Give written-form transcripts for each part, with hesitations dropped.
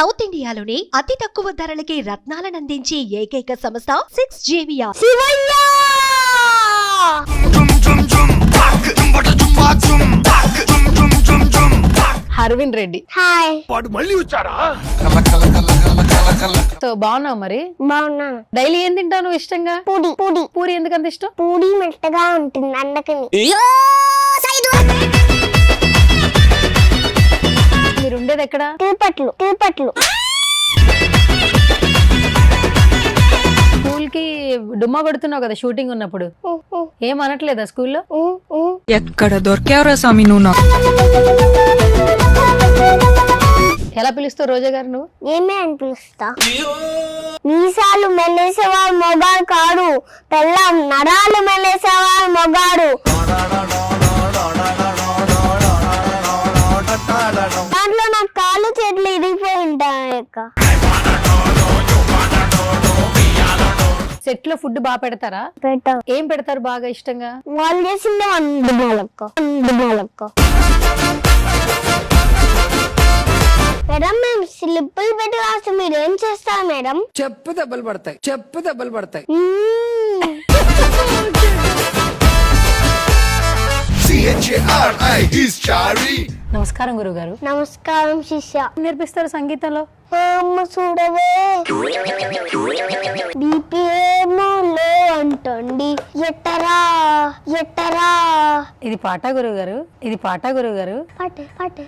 South ఇండియాలోని అతి తక్కువ ధరలకి రత్నాలనందించే ఏకైక సంస్థ 6JVR. హర్విన్ రెడ్డి. హాయ్. వాడు మళ్ళీ వచ్చాడా? సో బాగున్నావు మరి? బాగున్నాను. డైలీ ఏం తింటావు నువ్వు ఇష్టంగా? పూడి పూడి పూరి ఎందుకంత ఇష్టం? పూడి మెత్తగా ఉంటుంది అందుకని. మీరు ఉండేది ఎక్కడ? తిరుపతిలో. తిరుపతిలో స్కూల్ కి డుమ్మా కొడుతున్నావు కదా షూటింగ్ ఉన్నప్పుడు, ఏం అనట్లేదా స్కూల్లో? ఎక్కడ దొరికావురా స్వామి నువ్వు నాకు? ఎలా పిలుస్తావు రోజా గారు నువ్వు? ఏమే అని పిలుస్తా. మీసాలు మెలేసేవాడు మొగాడు కాడు, పెళ్ళాం నరాలు మెలేసేవాడు మొగాడు. దాంట్లో నా కాళ్ళు చేతులు ఇరిగిపోయి ఉంటాయి. సెట్ లో ఫుడ్ బాగా పెడతారా? పెట్టా. ఏం పెడతారు బాగా ఇష్టంగా? వాళ్ళు చేసింది అందుబాలక్క. మేడం మేము స్లిప్పులు పెట్టి రాస్తే మీరు ఏం చేస్తారు మేడం? చెప్పు దెబ్బలు పడతాయి, చెప్పు దెబ్బలు పడతాయి. నమస్కారం గురువు గారు. నమస్కారం శిష్య. నేర్పిస్తారు సంగీతంలో? అమ్మ చూడవే బీపీఏమో లో అంటండి ఎట్టరా ఎట్టరా. ఇది పాట గురువు గారు, ఇది పాట గురువు గారు. పాటే పాటే.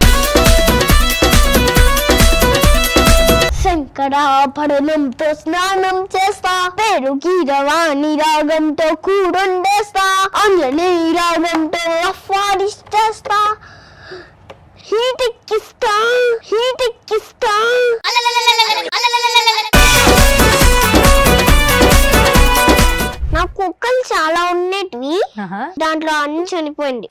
శంకరాభరణంతో స్నానం చేస్తా, పెరుగి రవాణి రాగంతో కూడొండేస్తా, అంజలి రాగంతో అఫ్వాడిస్తా, హీటెక్కిస్తా హీటెక్కిస్తా. నా కుక్కలు చాలా ఉన్నటివి, దాంట్లో అన్ని చనిపోయింది.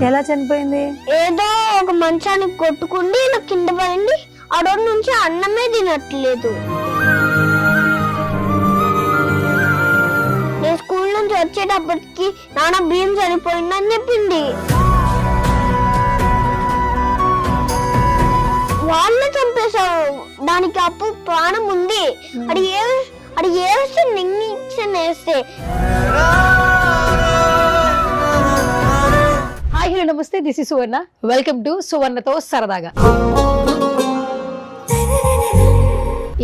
ఎలా చనిపోయింది? ఏదో ఒక మంచానికి కొట్టుకుండి ఇలా కింద పడింది. ఆ రోజు నుంచి అన్నమే తినట్లేదు. నేను స్కూల్ నుంచి వచ్చేటప్పటికి నాన్న బియ్యం సరిపోయిందని చెప్పింది. వాళ్ళే చంపేశారు. దానికి అప్పుడు ప్రాణం ఉంది. అది ఏస్తే నింగిషన్ వేస్తే. హాయ్ హలో నమస్తే, this is Suvarna. Welcome to సువర్ణతో సరదాగా.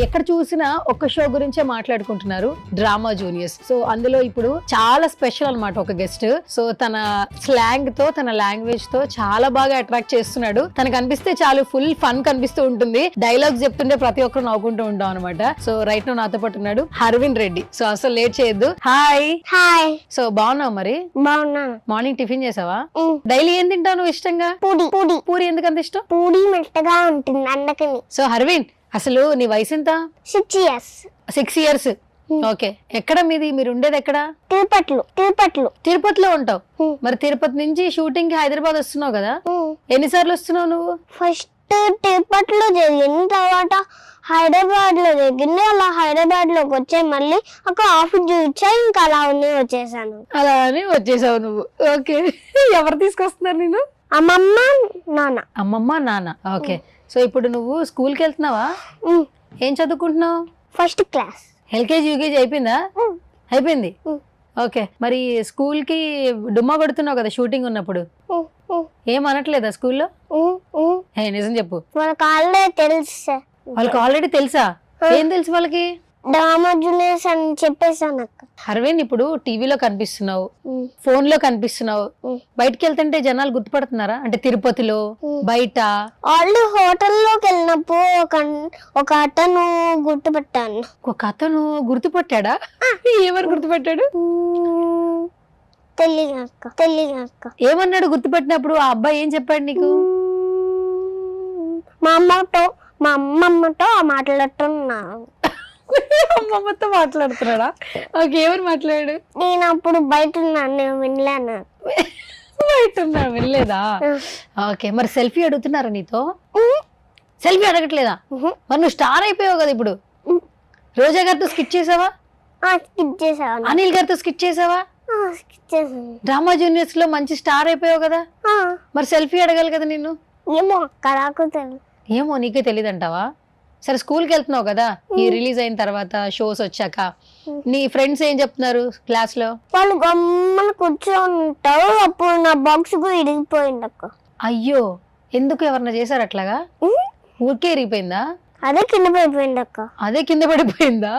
ఎక్కడ చూసినా ఒక్క షో గురించే మాట్లాడుకుంటున్నారు, డ్రామా జూనియర్స్. సో అందులో ఇప్పుడు చాలా స్పెషల్ అన్నమాట ఒక గెస్ట్. సో తన స్లాంగ్ తో, తన లాంగ్వేజ్ తో చాలా బాగా అట్రాక్ట్ చేస్తున్నాడు. తనకు అనిపిస్తే చాలు ఫుల్ ఫన్ కనిపిస్తూ ఉంటుంది. డైలాగ్స్ చెప్తుంటే ప్రతి ఒక్కరు నవ్వుకుంటూ ఉంటాం అనమాట. సో రైట్ నో నాతో పాటు ఉన్నాడు హర్విన్ రెడ్డి. సో అసలు లేట్ చేయొద్దు. హాయ్. హాయ్. సో బాగున్నావు మరి? బాగున్నాను. మార్నింగ్ టిఫిన్ చేసావా? డైలీ ఏం తింటావు నువ్వు ఇష్టంగా? పూడి పూడి. పూరి ఎందుకంత ఇష్టం? పూడి మెత్తగా ఉంటుంది అందుకని. సో హర్విన్, అసలు నీ వయసు ఎంత? 6 years. 6 years. ఓకే. ఎక్కడ మీది? మీరు ఉండేది ఎక్కడ? తిరుపతిలో. తిరుపతిలో. తిరుపతిలో ఉంటావు. మరి తిరుపతి నుంచి షూటింగ్ కి హైదరాబాద్ వస్తున్నావు కదా, ఎన్నిసార్లు వస్తున్నావు నువ్వు? ఫస్ట్ తిరుపతిలో జరిగింది, తర్వాత హైదరాబాద్ లో జరిగింది. అలా హైదరాబాద్ లోకి వచ్చే మళ్ళీ అక్కడ ఆఫీస్ చూపించా, ఇంకా అలా వచ్చేసాను. అలా అని వచ్చేసావు నువ్వు. ఓకే. ఎవరు తీసుకొస్తున్నారు నేను? అమ్మమ్మ నాన్న. అమ్మమ్మ నాన్న. ఓకే. సో ఇప్పుడు నువ్వు స్కూల్ కి వెళ్తున్నావా? ఏం చదువుకుంటున్నావు? First class. ఎల్కేజీ యూకేజీ అయిపోయిందా? అయిపోయింది. ఓకే. మరి స్కూల్ కి డుమ్మా కొడుతున్నావు కదా షూటింగ్ ఉన్నప్పుడు, ఏం అనట్లేదా స్కూల్లో? నిజం చెప్పు. వాళ్ళకి ఆల్రెడీ తెలుసు. వాళ్ళకి ఆల్రెడీ తెలుసా? ఏం తెలుసు వాళ్ళకి? డ్రామా జూనియర్స్ అని చెప్పేసాను అక్క. హర్విన్, ఇప్పుడు టీవీలో కనిపిస్తున్నావు, ఫోన్ లో కనిపిస్తున్నావు, బయటకి వెళ్తుంటే జనాలు గుర్తుపడుతున్నారా? అంటే తిరుపతిలో బయట ఆల్రెడీ హోటల్లోకి వెళ్ళినప్పుడు ఒక అతను గుర్తుపట్టాను. ఒక అతను గుర్తుపట్టాడా? ఏమని గుర్తుపట్టాడు? తెలియదు అక్క. ఏమన్నాడు గుర్తుపట్టినప్పుడు? ఆ అబ్బాయి ఏం చెప్పాడు నీకు? మా అమ్మమ్మతో మాట్లాడుతున్నాను. అమ్మమ్మతో మాట్లాడుతున్నాడా? ఓకే. ఎవరు మాట్లాడు? నేను అప్పుడు బయట ఉన్నాను, నేను వినలేను. బయట ఉన్నా, వినలేదా? ఓకే. మరి సెల్ఫీ అడుగుతున్నారా నీతో? సెల్ఫీ అడగట్లేదా? మరి నువ్వు స్టార్ అయిపోయావు కదా ఇప్పుడు. రోజా గారితో స్కిట్ చేసావా? స్కిట్ చేసావా? అనిల్ గారితో స్కిట్ చేసావా? స్కిట్ చేసాను. డ్రామా జూనియర్స్ లో మంచి స్టార్ అయిపోయావు కదా, మరి సెల్ఫీ అడగాలి కదా నిన్ను. ఏమో అక్క నాకు తెలియదు. ఏమో నీకే తెలియదు అంటావా? సరే స్కూల్కి వెళ్తున్నావు కదా, ఈ రిలీజ్ అయిన తర్వాత షోస్ వచ్చాక నీ ఫ్రెండ్స్ ఏం చెప్తున్నారు క్లాస్ లో? వాళ్ళు గమ్మని కూర్చొని ఉంటారు. అప్పుడు నా బాక్స్ కూడా ఇరిగిపోయింది అక్క. అయ్యో, ఎందుకు ఎవరన్నా చేశారు అట్లాగా? ఊరికే ఇరిగిపోయిందా? అదే కింద పడిపోయింది అక్క. అదే కింద పడిపోయిందా?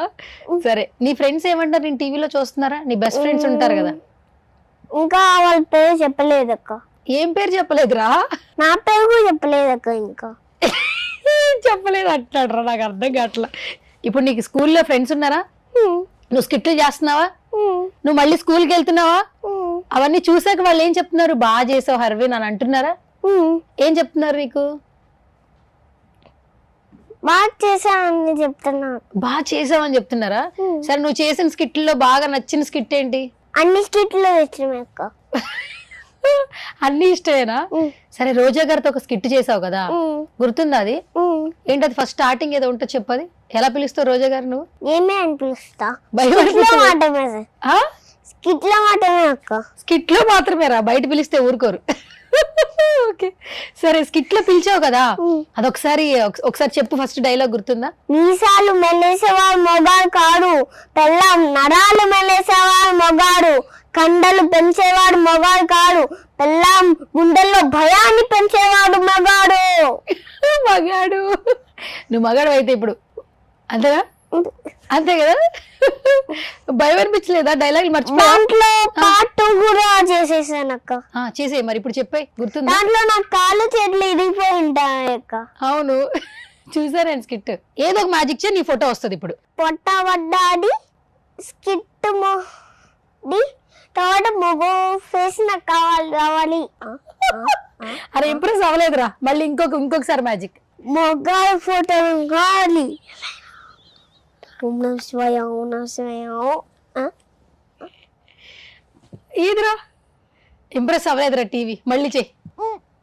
సరే, నీ ఫ్రెండ్స్ ఏమంటారు? నేను టీవీలో చూస్తున్నారా? నీ బెస్ట్ ఫ్రెండ్స్ ఉంటారు కదా. ఇంకా వాళ్ళ పేరు చెప్పలేదు అక్క. ఏం పేరు చెప్పలేదురా? నా పేరు కూడా చెప్పలేదు అక్క. ఇంకా చెప్పలేదు అంటాడు. నాకు అర్థం కావట్లా. ఇప్పుడు నీకు స్కూల్లో ఫ్రెండ్స్ ఉన్నారా? నువ్వు స్కిట్లు చేస్తున్నావా? నువ్వు మళ్ళీ స్కూల్కి వెళ్తున్నావా? అవన్నీ చూసాక వాళ్ళు ఏం చెప్తున్నారు? బాగా చేసావు హర్విన్ అని అంటున్నారా? ఏం చెప్తున్నారు నీకు? బాగా చేశానని చెప్తున్నా. బాగా చేసావని చెప్తున్నారా? సరే, నువ్వు చేసిన స్కిట్లో బాగా నచ్చిన స్కిట్ ఏంటి? అన్ని స్కిట్లు ఇష్టమే అక్క. అన్ని ఇష్టమేనా? సరే, రోజా గారితో ఒక స్కిట్ చేసావు కదా, గుర్తుందా అది? ఏంటది? ఫస్ట్ స్టార్టింగ్ ఏదో ఉంటే చెప్పది. ఎలా పిలుస్తావు రోజా గారు నువ్వు? ఏమే అని పిలుస్తా. ఆ? స్కిట్ లో మాటమే అక్క. స్కిట్ లో మాత్రమేరా, బయట పిలిస్తే ఊరుకోరు. ఓకే, సరే, స్కిట్ లో పిలిచావు కదా, అదొకసారి ఒకసారి చెప్పు. ఫస్ట్ డైలాగ్ గుర్తుందా? మీసాలు మెల్లేసేవాడు మొగాడు కాడు, పెళ్ళం నరాలు మెల్లేసేవాడు మొగాడు, కండలు పెంచేవాడు మొగాడు కాడు, పెళ్ళం గుండెల్లో భయాన్ని పెంచేవాడు మగాడు. మగాడు. నువ్వు మగాడు అయితే ఇప్పుడు అంతేనా? అంతే కదా? భయం అనిపించలేదా? డైలాగ్ మర్చిపోయా? దాంట్లో పార్ట్ కూడా చేసేసానక్క. చేసే మరి ఇప్పుడు చెప్పే, గుర్తుందా? దాంట్లో నా కాళ్ళు చేతులు ఇరిగిపోయి ఉంటాయి అక్క. అవును, చూసాను నేను స్కిట్. ఏదో ఒక మ్యాజిక్ చే నీ ఫోటో వస్తుంది ఇప్పుడు. పొట్ట పడ్డాడి స్కిట్ తర్వాత మొగో ఫేస్ నాకు కావాలి. అరే, ఇంప్రెస్ అవ్వలేదురా. మళ్ళీ ఇంకొకసారి మ్యాజిక్. మొగాడు ఫోటో కావాలి. ఓం నమః శివాయ, ఓం నమః శివాయ. ఈదిరా, ఇంప్రెస్ అవ్వలేదురా టీవీ. మళ్ళీ చెయ్యి,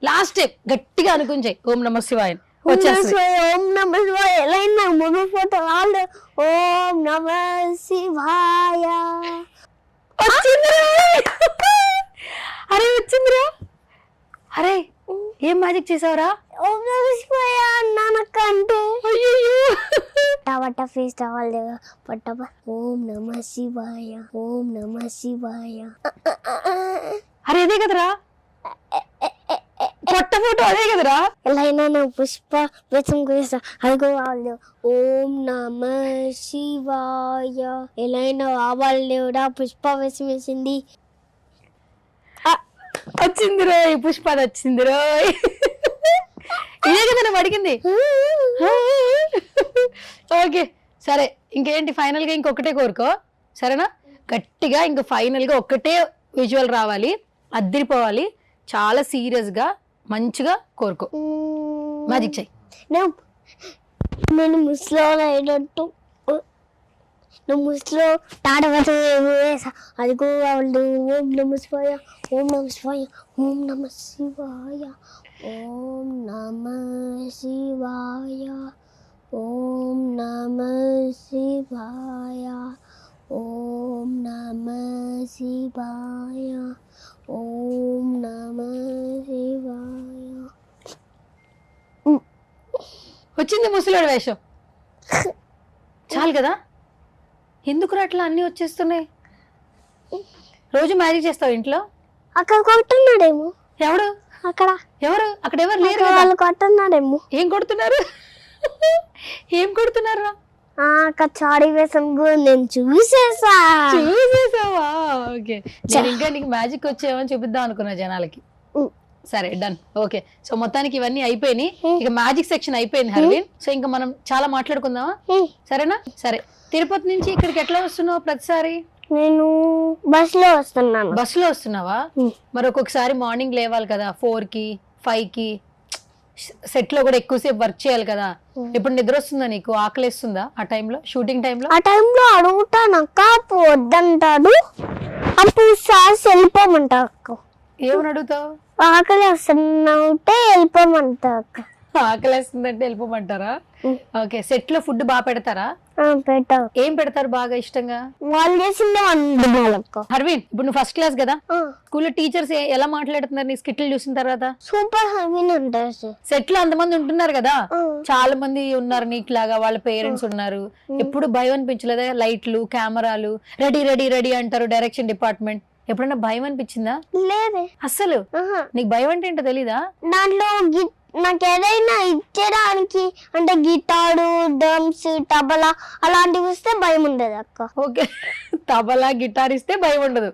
లాస్ట్ టైం గట్టిగా అనుకుని చెయ్యి. ఓం నమః శివాయ వచ్చేస్తుంది. ఓం నమః శివాయ ఎలా మొగ ఫోటో కావాలి. ఓం నమః శివాయ. అరే వచ్చిందిరా. అరే, ఏం మ్యాజిక్ చేసావురా? ఓం నమః శివాయ అన్నానక్క. అంటే అయ్యో, టవట ఫేస్ టవల్ పట్ట. ఓం నమః శివాయ, ఓం నమః శివాయ. అరే అదే కదరా పొట్ట ఫోటో, అదే కదరా? ఎలా అయినా నా పుష్ప వేసం చేస్తా. అదిగో వాళ్ళు ఓం నమః శివాయ. ఎలా అయినా వాళ్ళు దేవుడా పుష్ప వేసం వేసింది. వచ్చిందిరో ఈ పుష్ప, అది వచ్చిందిరో. ఇదే కదా నువ్వు అడిగింది. ఓకే, సరే, ఇంకేంటి? ఫైనల్ గా ఇంకొకటే కోరుకో, సరేనా? గట్టిగా ఇంక ఫైనల్ గా ఒక్కటే విజువల్ రావాలి, అద్దరిపోవాలి, చాలా సీరియస్ గా మంచిగా కోరుకో. మ్యాజిక్ చెయ్యి. నేను ముస్లో అయినట్టు నువ్వు ముస్లో తాడవత అదిగో వాళ్ళు ఓం నమః శివాయ, ఓం నమః శివాయ, ఓం నమః శివాయ, ఓం నమః శివాయ, ఓం నమః శివాయ, ఓం నమః శివాయ, ఓం నమః శివాయ. వచ్చింది ముసలాడు వేషం. చాలు కదా? ఎందుకు అట్లా అన్ని వచ్చేస్తున్నాయి? రోజు మ్యాజిక్ చేస్తావు ఇంట్లో? అక్కడ కొట్టున్నాడేమో. ఎవడు అక్కడ? ఎవరు? అక్కడ ఎవరు లేరు కదా? వాళ్ళు కొట్టున్నాడేమో. ఏం కొడుతున్నారు? ఏం కొడుతున్నారు? అక్కడ చాడీ వేసం కూడా నేను చూసేసావా? ఓకే, నేను ఇంకా నీకు మ్యాజిక్ వచ్చేవని చూపిద్దాం అనుకున్నా జనాలకి. సరే, డన్. ఓకే, సో మొత్తానికి ఇవన్నీ అయిపోయినాయి. ఇక మ్యాజిక్ సెక్షన్ అయిపోయింది హర్విన్. సో ఇంకా మనం చాలా మాట్లాడుకుందామా? సరేనా? సరే, తిరుపతి నుంచి ఇక్కడికి ఎట్లా వస్తున్నావు ప్రతిసారి? నేను బస్ లో వస్తున్నాను. బస్ లో వస్తున్నావా? మరి ఒక్కొక్కసారి మార్నింగ్ లేవాలి కదా, 4కి 5కి. సెట్ లో కూడా ఎక్కువసేపు వర్క్ చేయాలి కదా. ఇప్పుడు నిద్ర వస్తుందా నీకు? ఆకలేస్తుందా ఆ టైంలో, షూటింగ్ టైంలో? ఆ టైంలో అడుగుతాను అక్క, వద్దంటాడు. అప్పుడు సార్ వెళ్ళిపోమంటా అక్క. ఏమని అడుగుతావు? ఆకలి వస్తుంటే వెళ్ళిపోమంటా అక్క. ఆకలేస్తుందంటే వెళ్ళిపోమంటారా? ఓకే, సెట్ లో ఫుడ్ బాగా పెడతారా? పెట్టావు ఏం పెడతారు బాగా ఇష్టంగా? వాళ్ళు చేసిందే వండుకోవాలక్క. హర్విన్, ఇప్పుడు నువ్వు ఫస్ట్ క్లాస్ కదా, స్కూల్లో టీచర్స్ ఎలా మాట్లాడుతున్నారు నీ స్కిట్లు చూసిన తర్వాత? సూపర్ హర్విన్ అంటారు సార్. సెట్ లో అంతమంది ఉంటున్నారు కదా, చాలా మంది ఉన్నారు నీకులాగా, వాళ్ళ పేరెంట్స్ ఉన్నారు. ఎప్పుడు భయం అనిపించలేదా? లైట్లు, కెమెరాలు, రెడీ రెడీ రెడీ అంటారు డైరెక్షన్ డిపార్ట్మెంట్. ఎప్పుడైనా భయం అనిపించిందా? లేదే అసలు నీకు భయం అంటే ఏంటో తెలీదా? దాంట్లో నాకు ఏదైనా ఇచ్చేయడానికి అంటే గిటారు, డ్రమ్స్, తబలా అలాంటివి ఇస్తే భయం ఉండదు అక్క. ఓకే, తబలా గిటార్ ఇస్తే భయం ఉండదు,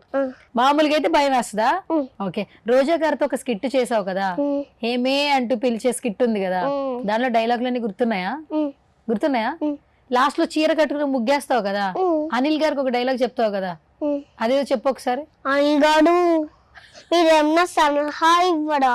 మామూలుగా అయితే భయం వేస్తుందా? ఓకే, రోజా గారితో ఒక స్కిట్ చేసావు కదా, ఏమే అంటూ పిలిచే స్కిట్ ఉంది కదా, దానిలో డైలాగులన్నీ గుర్తున్నాయా? గుర్తున్నాయా? లాస్ట్ లో చీర కట్టుకుని ముగ్గేస్తావు కదా, అనిల్ గారికి ఒక డైలాగ్ చెప్తావు కదా, అదేదో చెప్పు ఒకసారి. అనిల్ గారు మీరేమన్నా సలహా ఇవ్వడా?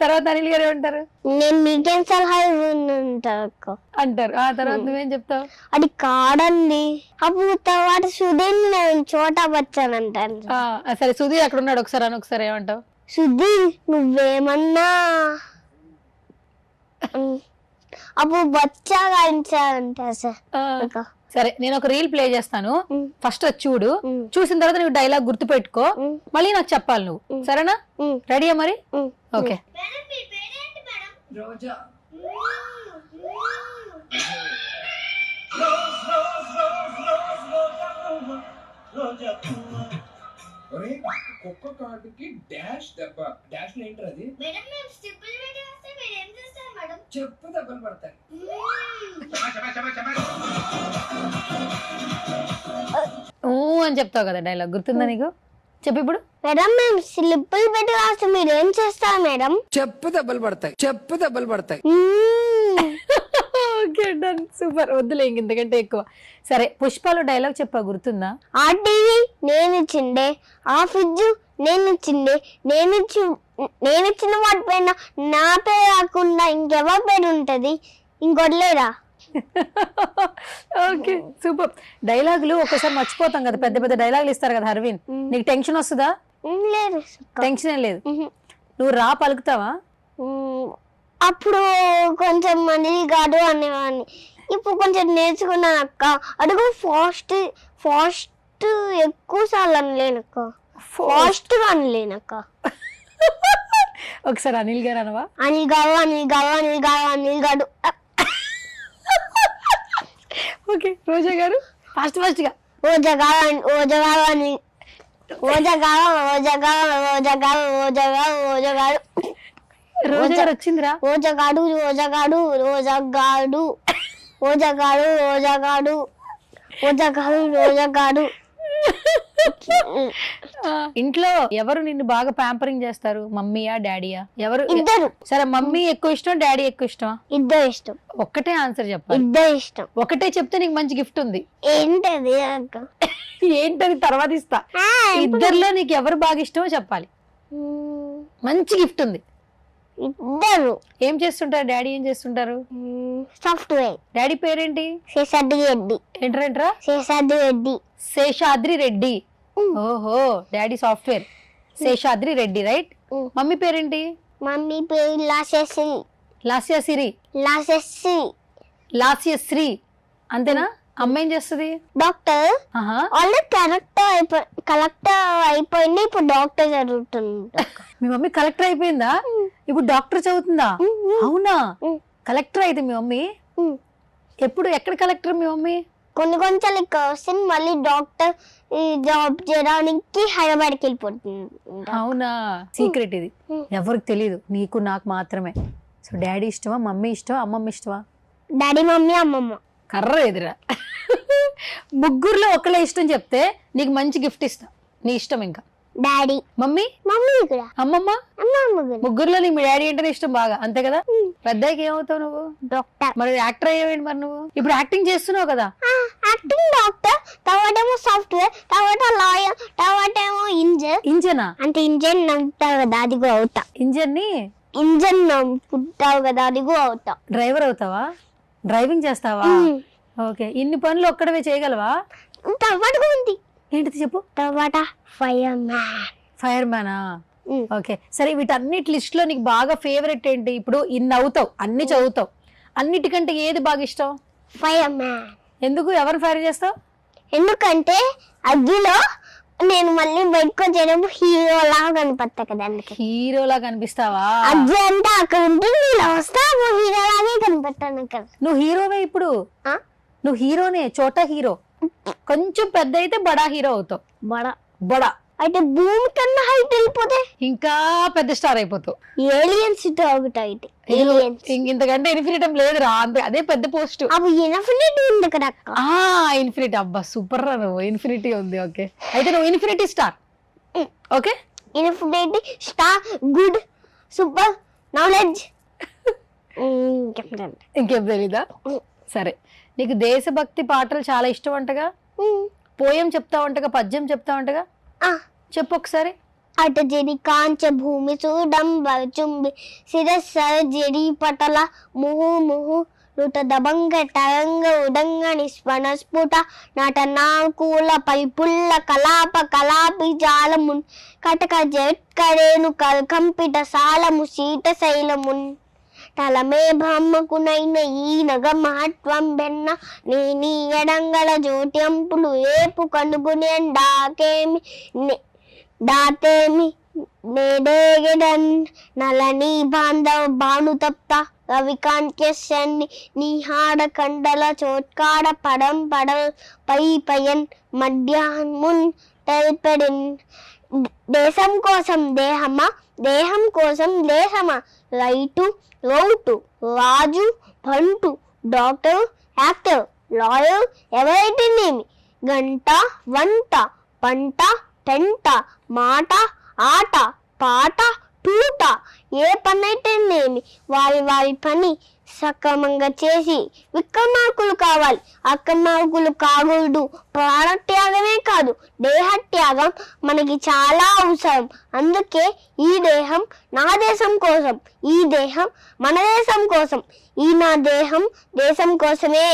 తర్వాత అనిల్ గారు ఏమంటారు? నేను మీకేం సలహా ఇవ్వనంటారు అక్క అంటారు. ఆ తర్వాత నువ్వేం చెప్తావు? అది కాదండి. అప్పుడు తర్వాత సుధీర్ నేను చోటా వచ్చానంటాను. సరే, సుధీర్ అక్కడ ఉన్నాడు, ఒకసారి అని ఒకసారి ఏమంటావు? సుధీర్ నువ్వేమన్నా అప్పుడు బచ్చా గాయించాలంటారు సార్. సరే, నేను ఒక రీల్ ప్లే చేస్తాను, ఫస్ట్ అది చూడు, చూసిన తర్వాత నువ్వు డైలాగ్ గుర్తు పెట్టుకో, మళ్ళీ నాకు చెప్పాలి నువ్వు, సరేనా? రెడీయా మరి? ఓకే. కుక్క కాటుకి డాష్ దెబ్బ. డాష్ ఏంటి అది? చెప్పు దెబ్బలు పడతాయి. అని చెప్తావు కదా డైలాగ్, గుర్తుందా నీకు? చెప్పు ఇప్పుడు. మేడం మేము స్లిప్పులు పెట్టి రాస్తే మీరు ఏం చేస్తారు మేడం? చెప్పు దెబ్బలు పడతాయి. చెప్పు దెబ్బలు పడతాయి. Okay, done, super. వద్దులే ఇంతకంటే ఎక్కువ. సరే, పుష్పలో డైలాగ్ చెప్పా, గుర్తుందా? ఆ టీవీ నేను ఇచ్చిండే, ఆ ఫ్రిడ్జ్ నేను ఇచ్చిండే, నేను ఇచ్చిన వాటి పైన నా పేరు రాకుండా ఇంకెవరి పేరు ఉంటది? ఇంకోటి లేదా? Okay, super. డైలాగులు ఒక్కసారి మర్చిపోతాం కదా, పెద్ద పెద్ద డైలాగులు ఇస్తారు కదా హర్విన్, నీకు టెన్షన్ వస్తుందా? లేదు, టెన్షన్ ఏం లేదు. నువ్వు రా పలుకుతావా? అప్పుడు కొంచెం అనిల్ గారు అనేవాడిని, ఇప్పుడు కొంచెం నేర్చుకున్నాను అక్క. అడుగు ఫాస్ట్ ఎక్కువ సార్లు అనలేనక్క, ఫాస్ట్ గా అనలేనక్క. ఒకసారి అనిల్ గారు అనవా? అనిల్ గారు అనిల్ గారు అనిల్ గారు అనిల్ గారు. ఓకే, రోజా గారు ఫాస్ట్ ఫాస్ట్ గా. రోజా గారు రోజా గారు అని రోజా గారు రోజా గారు రోజా గారు రోజా గారు రోజా గారు రోజా గారు వచ్చిందిరా. రోజా గాడు రోజా గాడు రోజా గాడు రోజా గాడు రోజా గాడు రోజా గాడు రోజా గాడు. ఇంట్లో ఎవరు నిన్ను బాగా ప్యాంపరింగ్ చేస్తారు, మమ్మీయా డాడీయా? ఎవరు? ఇద్దరు. సరే, మమ్మీ ఎక్కువ ఇష్టం, డాడీ ఎక్కువ ఇష్టం? ఇద్దరు ఇష్టం. ఒక్కటే ఆన్సర్ చెప్పాలి. ఇద్దరు ఇష్టం. ఒకటే చెప్తే నీకు మంచి గిఫ్ట్ ఉంది. ఏంటది అక్క? ఏంటది తర్వాత ఇస్తా. ఇద్దరిలో నీకు ఎవరు బాగా ఇష్టమో చెప్పాలి, మంచి గిఫ్ట్ ఉంది. ఇద్దరు. ఏం చేస్తుంటారు డాడీ? ఏం చేస్తుంటారు? సాఫ్ట్వేర్. డాడీ పేరేంటి? శేషాద్రి రెడ్డి. ఏంటంటారా? శేషాద్రి రెడ్డి. శేషాద్రి రెడ్డి. ఓహో, daddy software, Seshadri Reddy, right. Mummy పేరేంటి? మమ్మీ పేరు లాస్యశ్రీ. లాస్యశ్రీ. లాస్యశ్రీ. లాస్యశ్రీ, అంతేనా? అమ్మ ఏం చేస్తుంది? డాక్టర్. ఆల్రెడీ కలెక్టర్ అయిపోయింది, ఇప్పుడు డాక్టర్ చదువుతుంది. మీ మమ్మీ కలెక్టర్ అయిపోయిందా? ఇప్పుడు డాక్టర్ చదువుతుందా? అవునా? కలెక్టర్ అయితే మీ మమ్మీ ఎప్పుడు ఎక్కడ కలెక్టర్ మీ మమ్మీ? కొంచెం ఇక్కడ వస్తుంది, మళ్ళీ డాక్టర్ జాబ్ చేయడానికి హైదరాబాద్కి వెళ్ళిపోతుంది. అవునా? సీక్రెట్ ఇది, ఎవరికి తెలియదు, నీకు నాకు మాత్రమే. సో డాడీ ఇష్టమా, మమ్మీ ఇష్టమా, అమ్మమ్మ ఇష్టమా? డాడీ, మమ్మీ, అమ్మమ్మ. కర్ర ఎదురా. ముగ్గురులో ఒకళ్ళే ఇష్టం చెప్తే నీకు మంచి గిఫ్ట్ ఇస్తా, నీ ఇష్టం. ఇంకా డాడీ, మమ్మీ, మమ్మీ కూడా, అమ్మమ్మ. ముగ్గురులో నీకు మీ డాడీ అంటేనే ఇష్టం బాగా, అంతే కదా? పెద్దకి ఏమవుతావు నువ్వు? డాక్టర్. మరి యాక్టర్ అయ్యేవేంటి మరి నువ్వు? ఇప్పుడు యాక్టింగ్ చేస్తున్నావు కదా? యాక్టింగ్, డాక్టర్, తర్వాత ఏమో సాఫ్ట్వేర్, తర్వాత లాయర్, తర్వాత ఏమో ఇంజన్. ఇంజనా? అంటే ఇంజన్ నమ్ముతావు కదా, అది కూడా అవుతా. ఇంజన్ ని ఇంజన్ నమ్ముతావు కదా, అది కూడా అవుతా. డ్రైవర్ అవుతావా? డ్రైవింగ్ చేస్తావా? ఓకే, ఇన్ని పనులు ఒక్కడవే చేయగలవా? తర్వాత ఉంది. ఏంటిది చెప్పు. తర్వాత ఫైర్ మ్యాన్. ఫైర్ మ్యానా? ఓకే, సరే వీటన్నిటి లిస్ట్ లో నీకు బాగా ఫేవరెట్ ఏంటి? ఇప్పుడు ఇన్ని అవుతావు, అన్ని చదువుతావు, అన్నిటికంటే ఏది బాగా ఇష్టం? Fire man. ఎందుకు? ఎవరిని ఫైర్ చేస్తావు? ఎందుకంటే అగ్గిలో నేను మళ్ళీ బయటకు వచ్చేటప్పుడు హీరో లాగా కనిపిస్తా కదా, అందుకే. హీరోలా కనిపిస్తావా? అగ్గి అంటే అక్కడ ఉంటుంది, ఇలా వస్తా హీరో లాగే కనిపెట్టాను అక్కడ. నువ్వు హీరోవే ఇప్పుడు. నువ్వు హీరోనే, చోటా హీరో. కొంచెం పెద్ద అయితే బడా హీరో అవుతావు. బడా అయితే భూమి కన్నా హైట్ వెళ్ళిపోతే ఇంకా పెద్ద స్టార్ అయిపోతావు. ఏలియన్స్ అయితే ఇంతకంటే ఇన్ఫినిటం లేదురా, అంతే, అదే పెద్ద పోస్ట్. అవి ఇన్ఫినిటీ ఉంది కదా అక్క. ఇన్ఫినిటీ, అబ్బా సూపర్ రా నువ్వు. ఇన్ఫినిటీ ఉంది, ఓకే. అయితే నువ్వు infinity star. Okay, infinity star, good, super, knowledge. ఇంకేం తెలీదా? సరే, నీకు దేశభక్తి పాటలు చాలా ఇష్టం అంటగా. పోయం చెప్తావంటగా, పద్యం చెప్తావంటగా, చెప్పు ఒకసారి. అట జడి కాంచ భూమి చూడంబ చుంబి శిరస్సర జడి పటల ముహు ముహు రుట దబంగ తరంగ ఉడంగ నిస్పణ స్ఫుట నట నాకూల పరిపుల్ల కలాప కలాపి జాలమున్ కటక జట్కరేను కంపిట సాలము శీత శైలమున్ తలమే బ్రహ్మకునైన ఈ నగ మహత్వం బెన్న నీ ఎడంగల జ్యోత్యంపులు ఏపు కనుగునే దాతేమి నేడేగడన్ నలని బాంధవ భాను తప్త రవికాంత్యన్ని నీహాడ కండల చోట్కాడ పడం పడల్ పై పయన్ మధ్యాహ్మున్ తెల్పెడిన్ దేశం కోసం దేహమా, దేహం కోసం దేశమా, రైటు రౌటు, రాజు బంటు, డాక్టర్ యాక్టర్, లాయర్ ఎవరైతేనేమి, గంట వంట పంట పెంట మాట ఆట పాట తూట, ఏ పని అయితేనేమి వారి వారి పని సక్రమంగా చేసి విక్రమార్కులు కావాలి. అక్రమార్కులు కాకూడదు. ప్రాణత్యాగమే కాదు, దేహత్యాగం మనకి చాలా అవసరం. అందుకే ఈ దేహం నా దేశం కోసం, ఈ దేహం మన దేశం కోసం, ఈ నా దేహం దేశం కోసమే.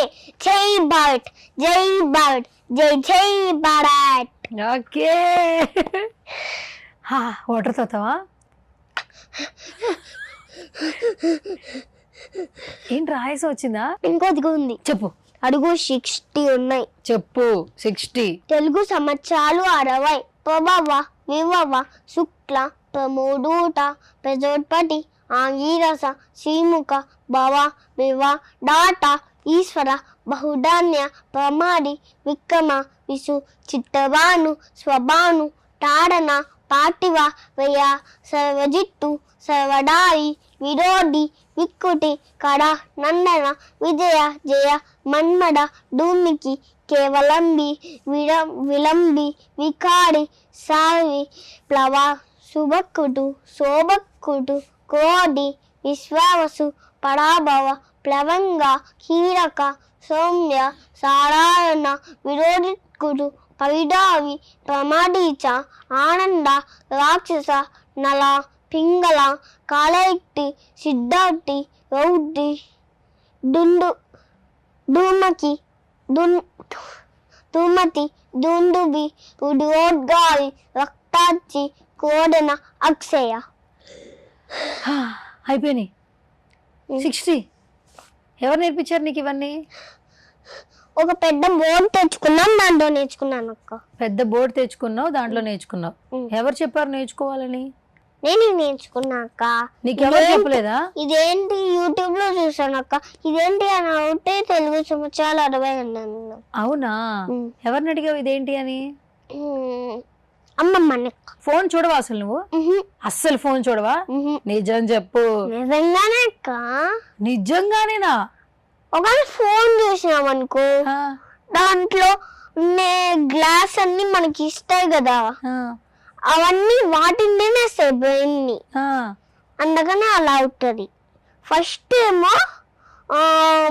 జై భారత్, జై భారత్, జై జై భారత్. Okay, water తాతావా? ఏంటి రాయసం వచ్చిందా? ఇంకోదిగా ఉంది, చెప్పు. అడుగు 60 ఉన్నాయి. చెప్పు. 60 తెలుగు సంవత్సరాలు 60. ప్రభవ వివవ శుక్ల ప్రమోదూట ప్రజోత్పటి ఆంగీరస శ్రీముఖ భవ వివ డాట ఈశ్వర బహుధాన్య ప్రమాది విక్రమ విసు చిత్తభాను స్వభాను తాడన పాటివ వయ సర్వజిత్తు సర్వడాయి విరోధి విక్కుటి కడ నందన విజయ జయ మన్మడ ధూమికి కేవలంబి విలంబి వికారి సావి ప్లవ శుభక్కుటు శోభక్కుటు కోడి విశ్వావసు పరాభవ ప్లవంగ కీరక సౌమ్య సాధారణ విరోధికుడు పరిడావి ప్రమాదీచ ఆనంద రాక్షస నల పింగళ కాలైక్టి సిద్ధార్థి రౌద్రి దుండు ధూమకి ధూమతి దుందుబి ఉద్యోద్గారి రక్తాచి కోడన అక్షయ. అయిపోయినాయి. 60 ఎవరు నేర్పించారు నీకు ఇవన్నీ? ఒక పెద్ద బోర్డు తెచ్చుకున్నాం, దాంట్లో నేర్చుకున్నాను అక్క. పెద్ద బోర్డు తెచ్చుకున్నావు, దాంట్లో నేర్చుకున్నావు. ఎవరు చెప్పారు నేర్చుకోవాలని? నేను నేర్చుకున్నా అక్క. నీకెవరు చెప్పలేదా? ఇదేంటి యూట్యూబ్ లో చూసాను అక్క. ఇదేంటి అని అవుతే తెలుగు సంవత్సరాలు 60 అన్నాను. అవునా? ఎవరిని అడిగావు ఇదేంటి అని? అమ్మమ్మ. ఫోన్ చూడవా అసలు నువ్వు? అస్సలు ఫోన్ చూడవా? నిజం చెప్పు. నిజంగానే అక్క. నిజంగానేనా? ఒకవేళ ఫోన్ చూసినాం అనుకో, దాంట్లో గ్లాస్ అన్ని మనకి ఇస్తాయి కదా, అవన్నీ వాటింటేనే వస్తాయి బ్రెయిన్ ని. అందుకనే అలా అవుతుంది. ఫస్ట్ ఏమో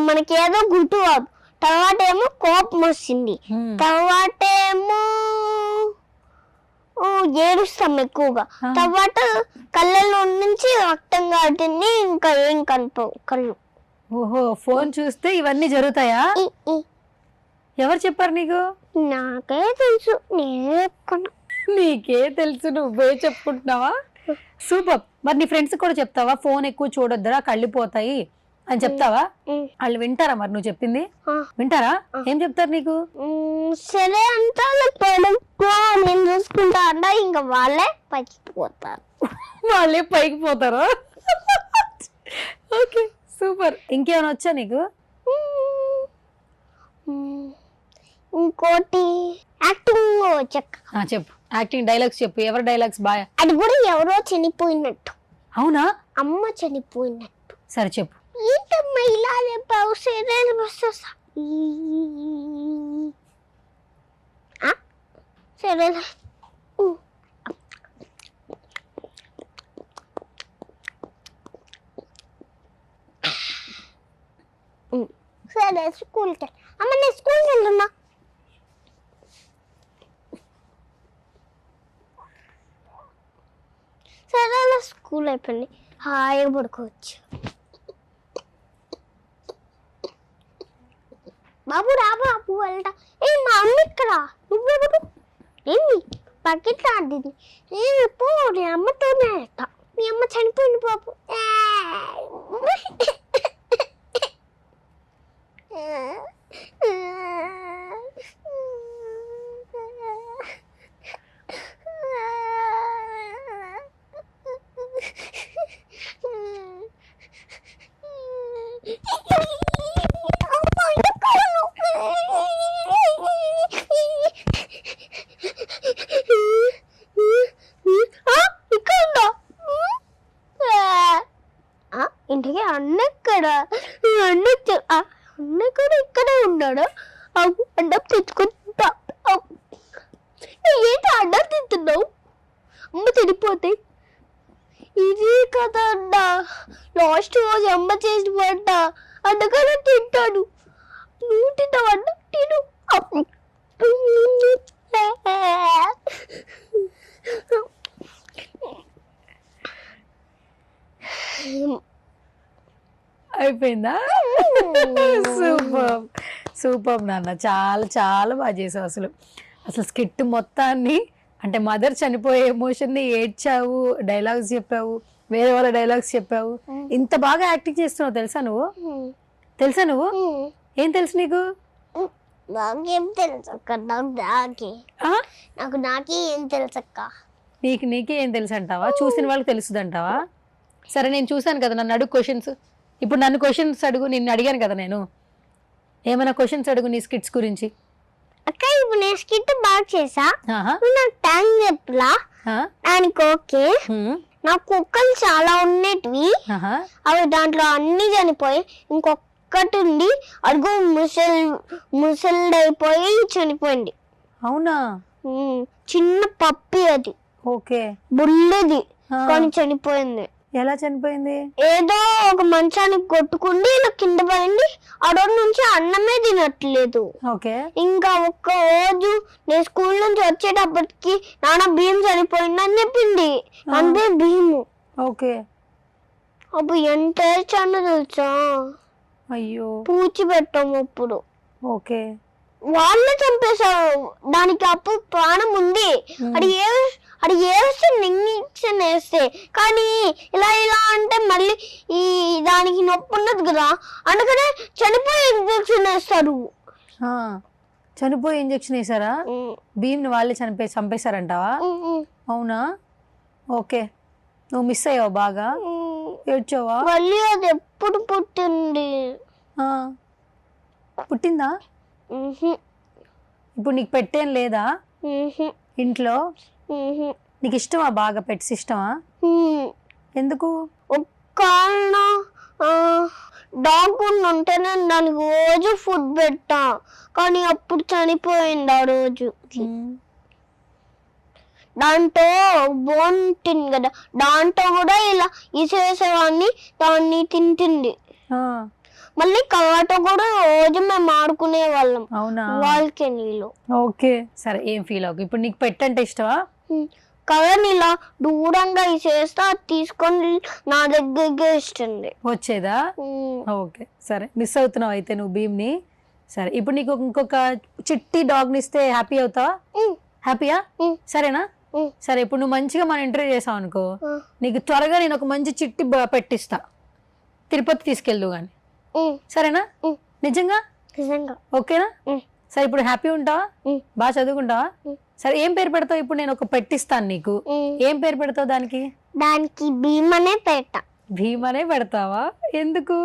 మనకి ఏదో గుర్తు కాదు, తర్వాత ఏమో కోపం వస్తుంది, తర్వాత ఏమో ఏడుస్తాం ఎక్కువగా, తర్వాత కళ్ళలో నుంచి రక్తం కారుతుంది, ఇంకా ఏం కళ్ళు. ఓహో, ఫోన్ చూస్తే ఇవన్నీ జరుగుతాయా? ఎవరు చెప్పారు నీకు? నాకే తెలుసు, నేనే చెప్పుకున్నా. నీకే తెలుసు, నువ్వే చెప్పుకుంటున్నావా? సూపర్. మరి నీ ఫ్రెండ్స్ కూడా చెప్తావా ఫోన్ ఎక్కువ చూడొద్దురా కళ్ళు పోతాయి అని చెప్తావా? వాళ్ళు వింటారా మరి నువ్వు చెప్పింది? వింటారా? ఏం చెప్తారు నీకు? సరే అంతా పడుకో నేను చూసుకుంటా అన్నా ఇంకా వాళ్ళే పైకి పోతారు. వాళ్ళే పైకి పోతారా? Okay super. ఇంకేమైనా వచ్చా నీకు? ఇంకోటి యాక్టింగ్ చెక్క. చెప్పు, యాక్టింగ్ డైలాగ్స్ చెప్పు. ఎవరి డైలాగ్స్ బాగా? అది కూడా ఎవరో చనిపోయినట్టు. అవునా? అమ్మ చనిపోయినట్టు. సరే చెప్పు. ఏంటమ్మా ఇలా చెప్పావు? సీరియల్ వస్తా సరే సరే స్కూల్కి అమ్మ నేను స్కూల్కి వెళ్తున్నా. సరే అలా స్కూల్ అయిపోయింది, హాయిగా పడుకోవచ్చు. బాబు రా బాబు వెళ్తా. ఏ మా అమ్మ ఇక్కడ, నువ్వెవరు? ఏమి పక్కింట్లో ఆడింది. నేను పో నీ అమ్మతోనే వెళ్తా. మీ అమ్మ చనిపోయింది బాబు. ఇంటికి అన్న ఇక్కడ, అన్న కూడా ఇక్కడే ఉన్నాడు. అన్నం తెచ్చుకుంటా. ఏంటి అన్నం తింటున్నావు? అమ్మ చనిపోతే ఇది కదా అన్న, లాస్ట్ రోజు అమ్మ చేసి వంట అన్నగానే తింటాను. నువ్వు తిన్నావు అన్న? తిను. అయిపోయిందా? సూపర్ సూపర్ నాన్న, చాలా చాలా బాగా చేసావు. అసలు స్కిట్ మొత్తాన్ని అంటే మదర్ చనిపోయే ఎమోషన్ని ఏడ్చావు, డైలాగ్స్ చెప్పావు, వేరే వాళ్ళ డైలాగ్స్ చెప్పావు. ఇంత బాగా యాక్టింగ్ చేస్తున్నావు తెలుసా నువ్వు? ఏం తెలుసు నీకు? నాకేం తెలుసు అక్క, నాకే ఏం తెలుసు అక్క. నీకే ఏం తెలుసు అంటావా? చూసిన వాళ్ళకి తెలుస్తుంది అంటావా? సరే నేను చూసాను కదా, నన్ను అడుగు క్వశ్చన్స్. ఇప్పుడు నన్ను క్వశ్చన్స్ అడుగు. నిన్ను అడిగాను కదా నేను, ఏమైనా క్వశ్చన్స్ అడుగు నీ స్కిట్స్ గురించి. అక్క ఇప్పుడు నేను స్కిట్ బాగా చేసా, నాకు టైం చెప్పలా దానికి ఓకే. నాకు కుక్కలు చాలా ఉండేటివి, అవి దాంట్లో అన్ని చనిపోయి ఇంకొక్కటి ఉంది, అడుగు ముసలిదైపోయి చనిపోయింది. అవునా? చిన్న పప్పి, అది ఓకే బుల్లది కానీ చనిపోయింది. ఎలా చనిపోయింది? ఏదో ఒక మంచానికి కొట్టుకుండి ఇలా కింద పడింది. ఆ రోజు నుంచి అన్నమే తినట్లేదు. ఓకే. ఇంకా ఒక్క రోజు నేను స్కూల్ నుంచి వచ్చేటప్పటికి నాన్న భీమ్ చనిపోయిందని చెప్పింది. అంతే భీము. ఓకే. అప్పుడు ఎంత ఏడ్చానో తెలుసా? అయ్యో. పూచి పెట్టాము అప్పుడు. ఓకే. వాళ్ళే చంపేశారు. దానికి అప్పుడు ప్రాణం ఉంది. అది ఏస్తే ఇంజక్షన్ వేస్తే, కానీ ఇలా అంటే మళ్ళీ ఈ దానికి నొప్పి ఉన్నది కదా, అందుకనే చనిపోయి ఇంజక్షన్ వేస్తారు. చనిపోయి ఇంజక్షన్ వేసారా? భీమ్ని వాళ్ళే చంపేశారంటావా? అవునా? ఓకే. నువ్వు మిస్ అయ్యావు బాగా, ఏడ్చావా? మళ్ళీ అది ఎప్పుడు పుట్టింది? పుట్టిందా? ఇప్పుడు నీకు పెట్టేం లేదా ఇంట్లో? నీకు ఇష్టమా బాగా? పెట్స్ ఇష్టమా? ఎందుకు? డాగ్ ఉంటేనే దానికి రోజు ఫుడ్ పెట్టా, కానీ అప్పుడు చనిపోయింది ఆ రోజు. దాంట్లో బోన్ తింది కదా, దాంట్లో కూడా ఇలా ఇసేసేవాడిని, దాన్ని తింటుంది. మళ్ళీ కవాటో కూడా రోజు మేము ఆడుకునే వాళ్ళం. అవునా? బాల్కనీలో. ఓకే సరే, ఏం ఫీల్ అవ్వకు. ఇప్పుడు నీకు పెట్ అంటే ఇష్టమా? కవర్ ఇలా దూరంగా ఇసేస్తే అది తీసుకొని నా దగ్గరికి ఇస్తుంది. వచ్చేదా? ఓకే సరే, మిస్ అవుతున్నావు అయితే నువ్వు భీమ్ని. సరే, ఇప్పుడు నీకు ఇంకొక చిట్టి డాగ్ని ఇస్తే హ్యాపీ అవుతావా? హ్యాపీయా? సరేనా? ఉం. సరే ఇప్పుడు నువ్వు మంచిగా మన ఇంటర్వ్యూ చేసావు అనుకో, ఉం. నీకు త్వరగా నేను ఒక మంచి చిట్టి పెట్టిస్తా, తిరుపతి తీసుకెళ్దు గాని, ఉం. సరేనా? ఉం. నిజంగా నిజంగా ఓకేనా? ఉం. సరే ఇప్పుడు హ్యాపీ ఉంటావా? ఉం. బాగా చదువుకుంటావా? ఉం. సరే ఏం పేరు పెడతావు? ఇప్పుడు నేను ఒక పెట్టిస్తాను నీకు, ఉం. ఏం పేరు పెడతావు దానికి? దానికి భీమనే పెట్ట. భీమనే పెడతావా? ఎందుకు?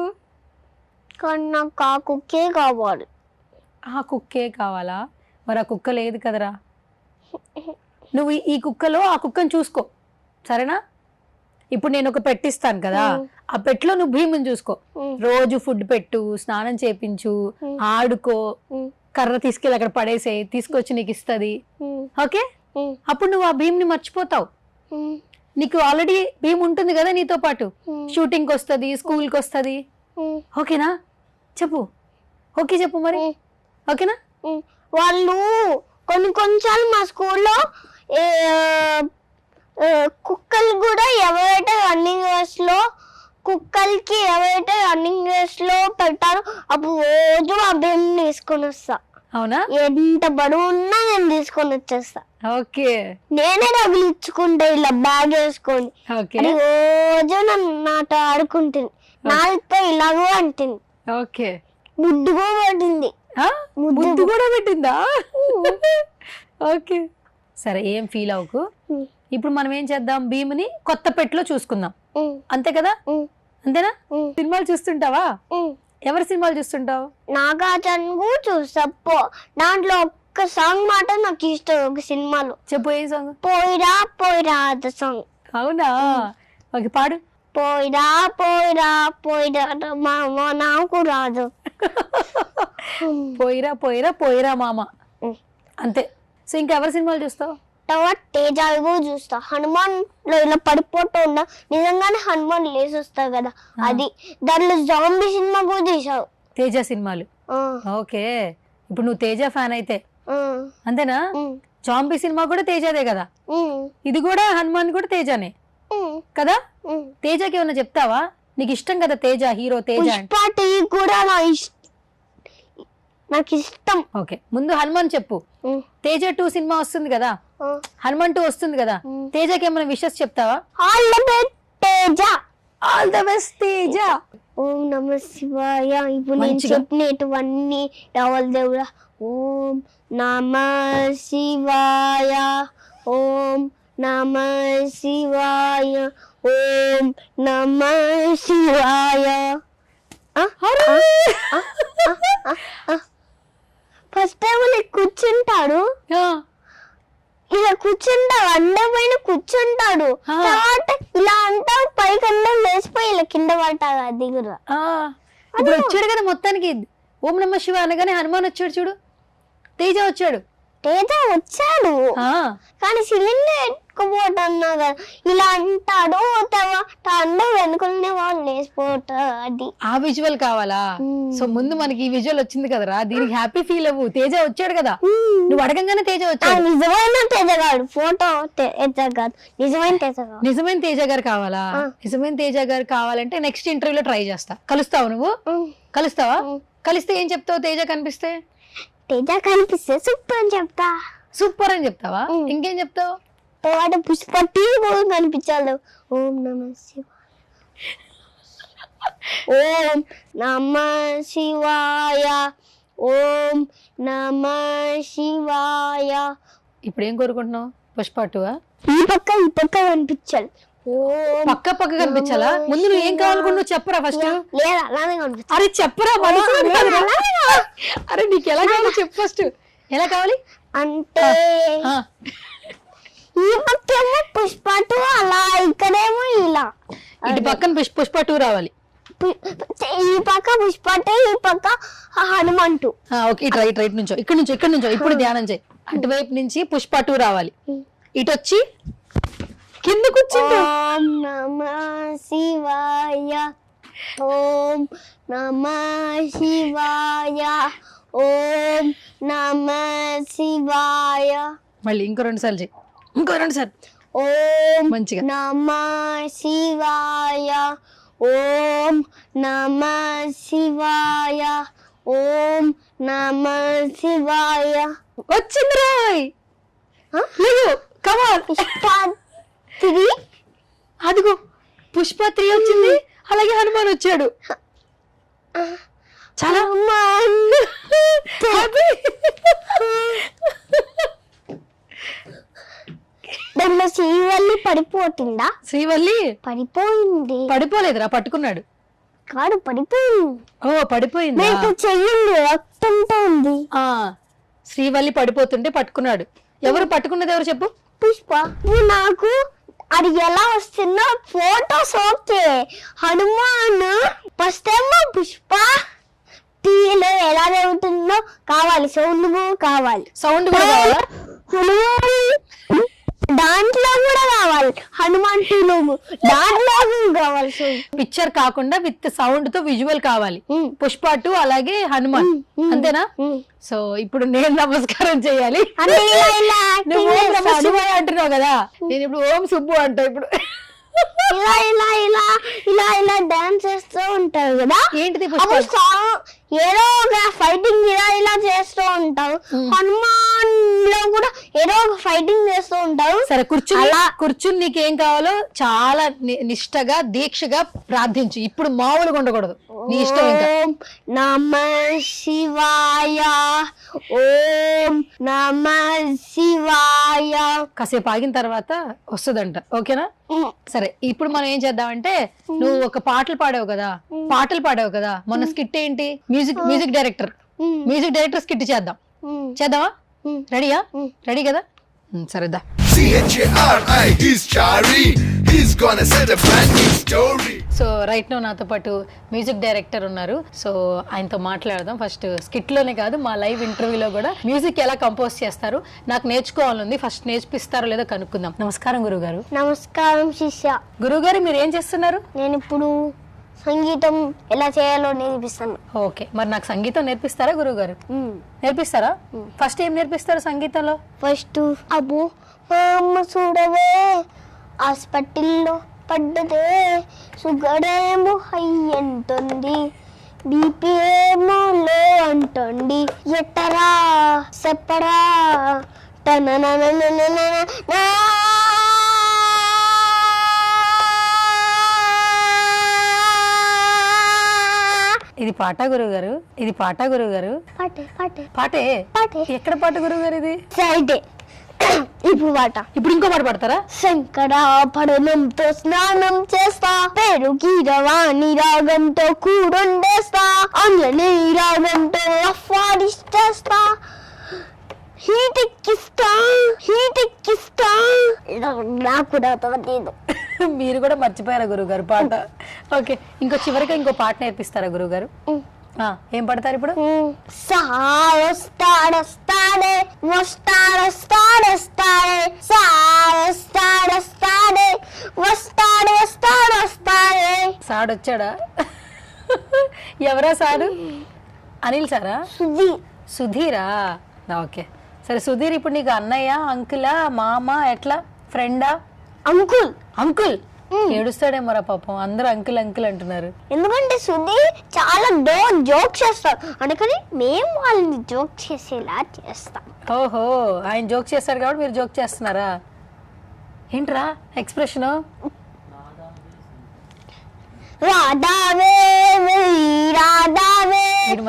కానీ నాకు ఆ కుక్కే కావాలి. ఆ కుక్కే కావాలా? మరి ఆ కుక్క లేదు కదరా. నువ్వు ఈ కుక్కలో ఆ కుక్కను చూసుకో, సరేనా? ఇప్పుడు నేను ఒక పెట్టిస్తాను కదా, ఆ పెట్లో నువ్వు భీముని చూసుకో. ఉం. రోజు ఫుడ్ పెట్టు, స్నానం చేపించు, ఉం. ఆడుకో, ఉం. కర్ర తీసుకెళ్ళి అక్కడ పడేసే, తీసుకొచ్చి నీకు ఇస్తుంది. ఉం. ఓకే? ఉం. అప్పుడు నువ్వు ఆ భీమ్ని మర్చిపోతావు. ఉం. నీకు ఆల్రెడీ భీమ్ ఉంటుంది కదా నీతో పాటు, ఉం. షూటింగ్కి వస్తుంది, స్కూల్కి వస్తుంది. ఉం. ఓకేనా? చెప్పు. ఓకే చెప్పు మరి. ఉం. ఓకేనా? వాళ్ళు కొన్నిసార్లు మా స్కూల్లో కుక్కలు కూడా ఎవరైతే రన్నింగ్ రేస్ లో కుక్కలకి ఎవరైతే రన్నింగ్ రేస్ లో పెట్టారో అప్పుడు రోజు ఆ భీమ్ తీసుకొని వస్తా. అవునా? ఎంత బరువు ఉన్నా నేను తీసుకొని వచ్చేస్తా. ఓకే నేనే తగిలించుకుంటా ఇలా బ్యాగ్ వేసుకొని. ఓకే అది రోజు నాతో ఆడుకుంటుంది, నాతో ఇలాగో అంటుంది, ఓకే. ముద్దు కూడా పట్టింది. ముద్దు కూడా పెట్టిందా? ఓకే సరే, ఏం ఫీల్ అవ్వకు. ఉం. ఇప్పుడు మనం ఏం చేద్దాం, భీముని కొత్త పెట్లో చూసుకుందాం, ఉం. అంతే కదా? ఉం. అంతేనా? ఉం. సినిమాలు చూస్తుంటావా? ఉం. ఎవరి సినిమాలు చూస్తుంటావు? నాగార్జున చూస్తా. దాంట్లో ఒక్క సాంగ్ మాట నాకు ఇష్టం ఒక సినిమాలో. చెప్పు, ఏ సాంగ్? పోయిరా పోయిరా అద సాంగ్. అవునా? ఓకే పాడు. పోయిరా పోయిరా పోయిరా మామ నాకు రాదు. పోయిరా పోయిరా పోయిరా మామ, ఉం. అంతే. సో ఇంకా ఎవరి సినిమాలు చూస్తావు? తర్వాత తేజాలు కూడా చూస్తా. హనుమాన్ లో ఇలా పడిపోతూ ఉన్నా నిజంగానే హనుమాన్ లేసి వస్తాయి కదా, అది. దాంట్లో జాంబీ సినిమా కూడా తీసావు. తేజ సినిమాలు. ఓకే, ఇప్పుడు నువ్వు తేజ ఫ్యాన్ అయితే అంతేనా? జాంబీ సినిమా కూడా తేజదే కదా, ఇది కూడా హనుమాన్ కూడా తేజనే కదా? తేజకి ఏమన్నా చెప్తావా? నీకు ఇష్టం కదా తేజ, హీరో తేజ అంటే. కూడా నాకు ఇష్టం. ఓకే, ముందు హనుమాన్ చెప్పు. తేజ 2 సినిమా వస్తుంది కదా, హనుమాన్ 2 వస్తుంది కదా, తేజకి ఏమైనా విషెస్ చెప్తావా? All the best Teja. All the best Teja. ఓం నమ శివాయ. ఇప్పుడు నేను చెప్పినటువన్నీ రావాలి దేవుడా. ఓం నమ శివాయ, ఓం నమ శివాయ, ఓం నమ శివాయ. ఫస్ట్ టైం కూర్చుంటాడు, ఇలా కూర్చుంటాడు, అండపైన కూర్చుంటాడు, తర్వాత ఇలా అంటాడు, పైకన్నా లేచిపోయి ఇలా కింద పడతాడు. అది కూడా ఇప్పుడు వచ్చాడు కదా మొత్తానికి. ఓం నమ శివ అనగానే హనుమాన్ వచ్చాడు చూడు, తేజ వచ్చాడు. తేజ వచ్చాడు కానీ సిలిండర్ ఎత్తుకుపోతున్నా కదా, ఇలా అంటాడు, అందరూ వెనుకనే వాళ్ళు లేచిపోతాడు. అది ఆ విజువల్ కావాలా? సో ముందు మనకి ఈ విజువల్ వచ్చింది కదరా, దీనికి హ్యాపీ ఫీల్ అవ్వు. తేజ వచ్చాడు కదా, నువ్వు అడగంగానే తేజ వచ్చాడు. నిజమైన తేజ గారు, ఫోటో తేజ గారు, నిజమైన తేజ గారు. నిజమైన తేజ గారు కావాలా? నిజమైన తేజ గారు కావాలంటే నెక్స్ట్ ఇంటర్వ్యూలో ట్రై చేస్తా. కలుస్తావు నువ్వు? కలుస్తావా? కలిస్తే ఏం చెప్తావు? తేజ కనిపిస్తే? తేజ కనిపిస్తే సూపర్ అని చెప్తా. సూపర్ అని చెప్తావా? ఇంకేం చెప్తావు? తర్వాత పుష్పటి కూడా కనిపించాలి. ఓం నమ శివాయ, ఓం నమ శివాయ, ఓం నమ శివాయ. ఇప్పుడు ఏం కోరుకుంటున్నావు? పుష్ప 2? ఈ పక్క కనిపించాలి. పక్క పక్క కనిపించాలా? ముందు నువ్వు ఏం కావాలనుకుంటున్నావు చెప్పరా ఫస్ట్. లేదా అలానే కనిపించాలి. అరే చెప్పరా, అరే నీకు ఎలా కావాలి చెప్పు ఫస్ట్. ఎలా కావాలి అంటే ఈ పక్కేమో పుష్ప 2, అలా ఇక్కడేమో ఇలా. ఇటు పక్కన పుష్ప 2 రావాలి. ఈ పక్క పుష్ప 2, ఈ పక్క హనుమాన్ 2. ఓకే, ఇటు రైట్ నుంచో, ఇక్కడ నుంచో ఇప్పుడు ధ్యానం చేయి. అటువైపు నుంచి పుష్ప 2 రావాలి. ఇటు వచ్చి కింద కూర్చుంటా. ఓం నమ శివాయ, ఓం నమ శివాయ, ఓం నమ శివాయ. మళ్ళీ ఇంకో 2 సార్లు చేయి, ఇంకో 2 సార్లు. ఓం మంచిగా. నమ శివాయ, ఓం నమ శివాయ, ఓం నమ శివాయ. వచ్చింది రాయ్. కమాన్. పుష్ప 3 అదిగో పుష్ప 3 వచ్చింది, అలాగే హనుమాన్ వచ్చాడు. చాలా దాంట్లో శ్రీవల్లి పడిపోతుందా? శ్రీవల్లి పడిపోయింది. పడిపోలేదురా, పట్టుకున్నాడు. కాదు పడిపోయింది. ఓ పడిపోయింది. నాకు చెయ్యండి రక్తంతో ఉంది. ఆ శ్రీవల్లి పడిపోతుంటే పట్టుకున్నాడు. ఎవరు పట్టుకున్నది ఎవరు చెప్పు? పుష్ప. నువ్వు నాకు అది ఎలా వస్తుందో ఫోటోస్ ఓకే. హనుమాన్ ఫస్ట్ ఏమో పుష్ప టీలో ఎలా జరుగుతుందో కావాలి, సౌండ్ కావాలి. సౌండ్ కూడా కావాలా? హనుమాన్ దాంట్లో కూడా కావాలి, హనుమాన్ టీలో దాంట్లో కావాలి. పిక్చర్ కాకుండా విత్ సౌండ్ తో విజువల్ కావాలి. పుష్ప 2 అలాగే హనుమాన్, అంతేనా? సో ఇప్పుడు నేను నమస్కారం చేయాలి. అంటే నువ్వు ఓం నమః శివాయ అంటున్నావు కదా, నేను ఇప్పుడు ఓం సుబ్బు అంటా. ఇప్పుడు ఇలా ఇలా ఇలా ఇలా ఇలా డాన్స్ చేస్తూ ఉంటారు కదా. ఏంటిది అప్పుడు ఏదో ఒక ఫైటింగ్ ఇలా ఇలా చేస్తూ ఉంటారు. హనుమాన్ లో కూడా ఏదో ఒక ఫైటింగ్ చేస్తూ ఉంటారు. సరే కూర్చుని నీకేం కావాలో చాలా నిష్టగా దీక్షగా ప్రార్థించు. ఇప్పుడు మామూలుగా ఉండకూడదు, నీ ఇష్టం. ఓం నమః శివాయ, ఓం నమః శివాయ. కాసేపు ఆగిన తర్వాత వస్తుందంట, ఓకేనా? సరే ఇప్పుడు మనం ఏం చేద్దామంటే, నువ్వు ఒక పాటలు పాడావు కదా మొన్న స్కిట్ ఏంటి? మ్యూజిక్ డైరెక్టర్ స్కిట్ చేద్దామా? రెడీ కదా? సరేదా. CHARI, he's Chari. He's gonna set a brand new story. So right now నాతో పాటు మ్యూజిక్ డైరెక్టర్ ఉన్నారు. సో ఆయనతో మాట్లాడదాం. ఫస్ట్ స్కిట్ లోనే కాదు, మా లైవ్ ఇంటర్వ్యూలో కూడా మ్యూజిక్ ఎలా కంపోజ్ చేస్తారు నాకు నేర్చుకోవాలని. ఫస్ట్ నేర్పిస్తారో లేదో కనుక్కుందాం. నమస్కారం గురుగారు. నమస్కారం శిష్య. గురుగారు మీరు ఏం చేస్తున్నారు? నేను ఇప్పుడు సంగీతం ఎలా చేయాలో నేర్పిస్తాను. ఓకే, మరి నాకు సంగీతం నేర్పిస్తారా గురుగారు? నేర్పిస్తారా? ఫస్ట్ ఏం నేర్పిస్తారు సంగీతంలో? ఫస్ట్ అబ్బో అమ్మ చూడవే హాస్పిటల్లో పడ్డదే, షుగర్ ఏమో హై అంటుంది, బీపీ ఏమో లో అంటుంది, ఎట్టరా చెప్పరా టననననననన. ఇది పాట గురుగారు, పాటే పాటే పాటే. పాటే. ఎక్కడ పాట గురుగారు ఇది? సైడే. ఇప్పుడు పాట. ఇప్పుడు ఇంకో పాట పాడతారా? శంకరాభరణంతో స్నానం చేస్తా, పెరుగి రవాణి రాగంతో కూడొండేస్తా, అంజనేయ రాగంతో ఆస్వాదిస్తేస్తా, హీటెక్కిస్తా. నాకు రాదు. మీరు కూడా మర్చిపోయారా గురుగారు పాట? ఓకే, ఇంకో చివరిగా ఇంకో పాట నేర్పిస్తారా గురుగారు? ఏం పడతారు ఇప్పుడు? సాడొస్తాడొస్తాడే సాడొచ్చాడా? ఎవరా సారు? అనిల్ సారా? సుధీరా? ఓకే సరే. సుధీర్ ఇప్పుడు నీకు అన్నయ్య, అంకులా, మామ, ఎట్లా? ఫ్రెండా? అంకుల్ ఏడుస్తాడేమోరా పాపం, అందరూ అంకుల్ అంటున్నారు. ఎందుకంటే సుధీర్ చాలా జోక్ చేస్తారు, అందుకని మేము వాళ్ళని జోక్ చేసేలా చేస్తాం. ఓహో, ఆయన జోక్ చేస్తారు కాబట్టి మీరు జోక్ చేస్తున్నారా? ఏంట్రా ఎక్స్ప్రెషన్? రాధావే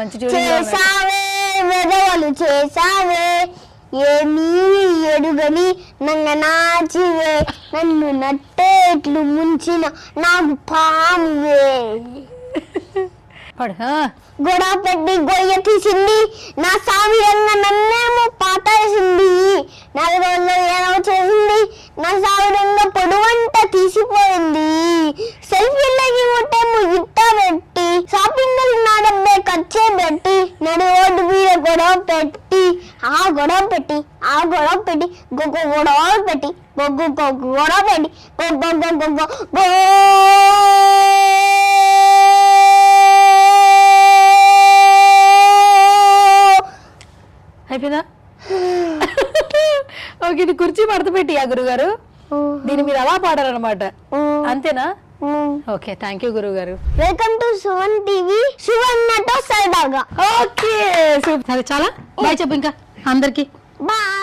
మంచి చేసావే వెదవలు చేసావే, ఏమీ ఎడుగని నాచివే, నన్ను నట్టేట్లు ముంచిన నాకు పామువే. గొడవ పెట్టి గొయ్య తీసింది, నా సావిరంగా నన్నేమో పాతేసింది, 4 రోజుల్లో ఏమో చేసింది, నా సావిరంగా పొడవంట తీసిపోయింది, సెల్ఫీలకి ఒకటేమో ఇట్ట పెట్టి, షాపింగ్ నా డబ్బే ఖర్చే పెట్టి, నడి రోడ్డు మీద గొడవ పెట్టి గొడవ పెట్టి గొడవ పెట్టి అయిపోయిందా? ఓకే, ఇది కుర్చీ మడత పెట్టి గురుగారు దీన్ని మీరు అలా పాడారనమాట, అంతేనా? ఓకే, థ్యాంక్ యూ గురుగారు. వెల్కమ్ టు సువన్ టీవీ, సువర్ణతో సరదాగా. ఓకే సరే, చాలా బాయ్ చెప్పు ఇంకా అందరికి. బాయ్.